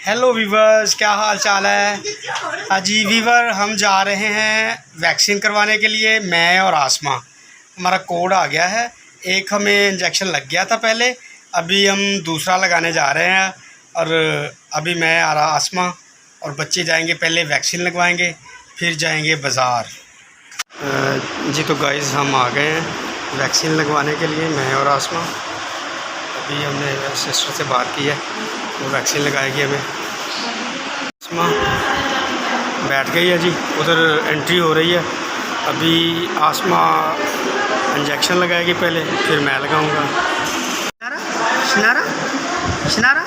Hello viewers, क्या हाल चाल है। जी वीवर, हम जा रहे हैं वैक्सीन करवाने के लिए। मैं और आसमा, हमारा कोड आ गया है। एक हमें इंजेक्शन लग गया था पहले, अभी हम दूसरा लगाने जा रहे हैं। और अभी मैं और आसमा और बच्चे जाएंगे, पहले वैक्सीन लगवाएंगे, फिर जाएंगे बाज़ार। जी तो गाइस, हम आ गए हैं वैक्सीन लगवाने के लिए, मैं और आसमा। अभी हमने सिस्टर से बात की है, वो वैक्सीन लगाएगी हमें। आसमा बैठ गई है जी, उधर एंट्री हो रही है। अभी आसमा इंजेक्शन लगाएगी पहले, फिर मैं लगाऊंगा। शनारा शनारा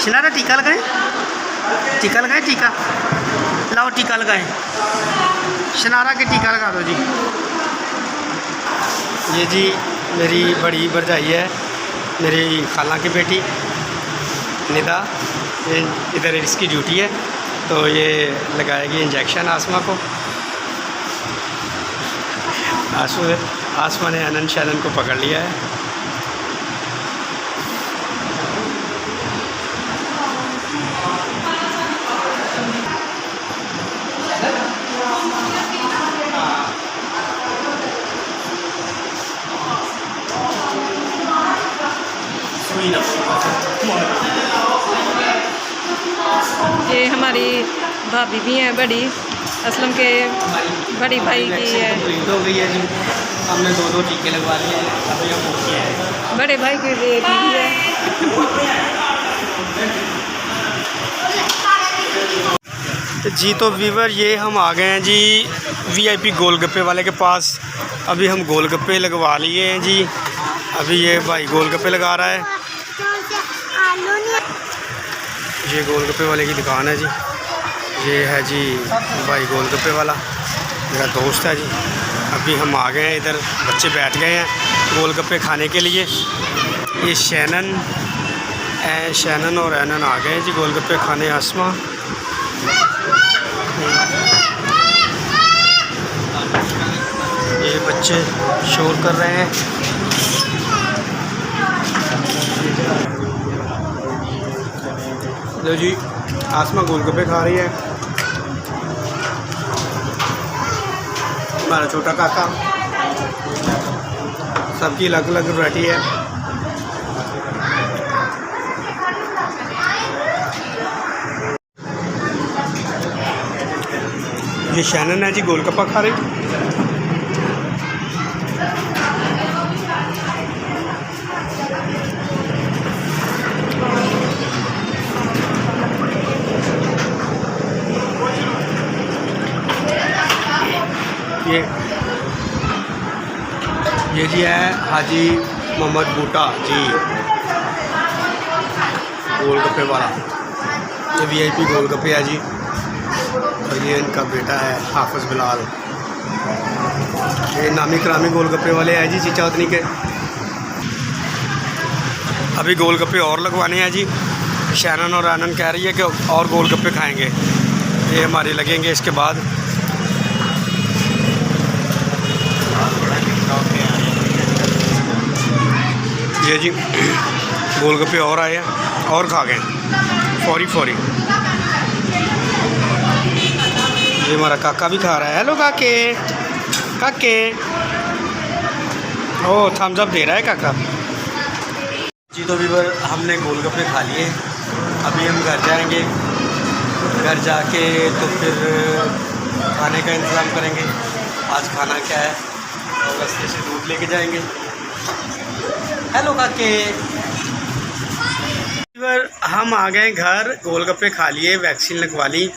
शनारा टीका लगाएं, टीका लगाएं, टीका लाओ, टीका लगाएं। शनारा के टीका लगा दो जी। ये जी मेरी बड़ी भरजाई है, मेरी खाला की बेटी निदा, इधर इसकी ड्यूटी है, तो ये लगाएगी इंजेक्शन आसमा को। आसमा ने अनन शैनन को पकड़ लिया है। ये हमारी भाभी भी हैं, बड़ी असलम के बड़ी भाई की है। कंप्लीट हो गई है जी, हमने दो टीके लगवा लिए हैं। अभी हम ओके हैं। बड़े भाई की बेटी भी है। जी तो वीवर, ये हम आ गए हैं जी वीआईपी गोलगप्पे वाले के पास। अभी हम गोलगप्पे लगवा लिए हैं जी। अभी ये भाई गोलगप्पे लगा रहा है। ये गोलगप्पे वाले की दुकान है जी। ये है जी भाई गोलगप्पे वाला, मेरा दोस्त है जी। अभी हम आ गए हैं इधर, बच्चे बैठ गए हैं गोलगप्पे खाने के लिए। ये शैनन और एनन आ गए हैं जी गोलगप्पे खाने। आसमा ये बच्चे शोर कर रहे हैं। लो जी, आसमा गोलगप्पे खा रही है। हमारा छोटा काका, सबकी अलग अलग वैरायटी है। ये शैनन है जी, गोलगप्पा खा रही। ये जी है हाजी मोहम्मद बूटा जी, गोलगप्पे वाला। ये वीआईपी गोलगप्पे है जी। और ये इनका बेटा है हाफिज़ बिलाल। ये नामी करामी गोलगप्पे वाले हैं जी चिचौतनी के। अभी गोलगप्पे और लगवाने हैं जी। शैनन और आनन कह रही है कि और गोलगप्पे खाएंगे, ये हमारे लगेंगे इसके बाद। ये जी गोलगप्पे और आए हैं, और खा गए फौरी। ये हमारा काका भी खा रहा है। हेलो काके, ओ थम्स अप दे रहा है काका जी। तो वीवर, हमने गोलगप्पे खा लिए। अभी हम घर जाएंगे, घर जाके तो फिर खाने का इंतज़ाम करेंगे। आज खाना क्या है, और रास्ते से दूध लेके जाएंगे। हेलो काके। हम आ गए घर, गोलगप्पे खा लिए, वैक्सीन लगवा ली।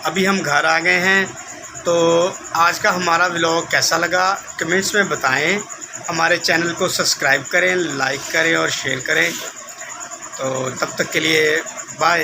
अभी हम घर आ गए हैं। तो आज का हमारा व्लॉग कैसा लगा कमेंट्स में बताएं। हमारे चैनल को सब्सक्राइब करें, लाइक करें और शेयर करें। तो तब तक के लिए बाय।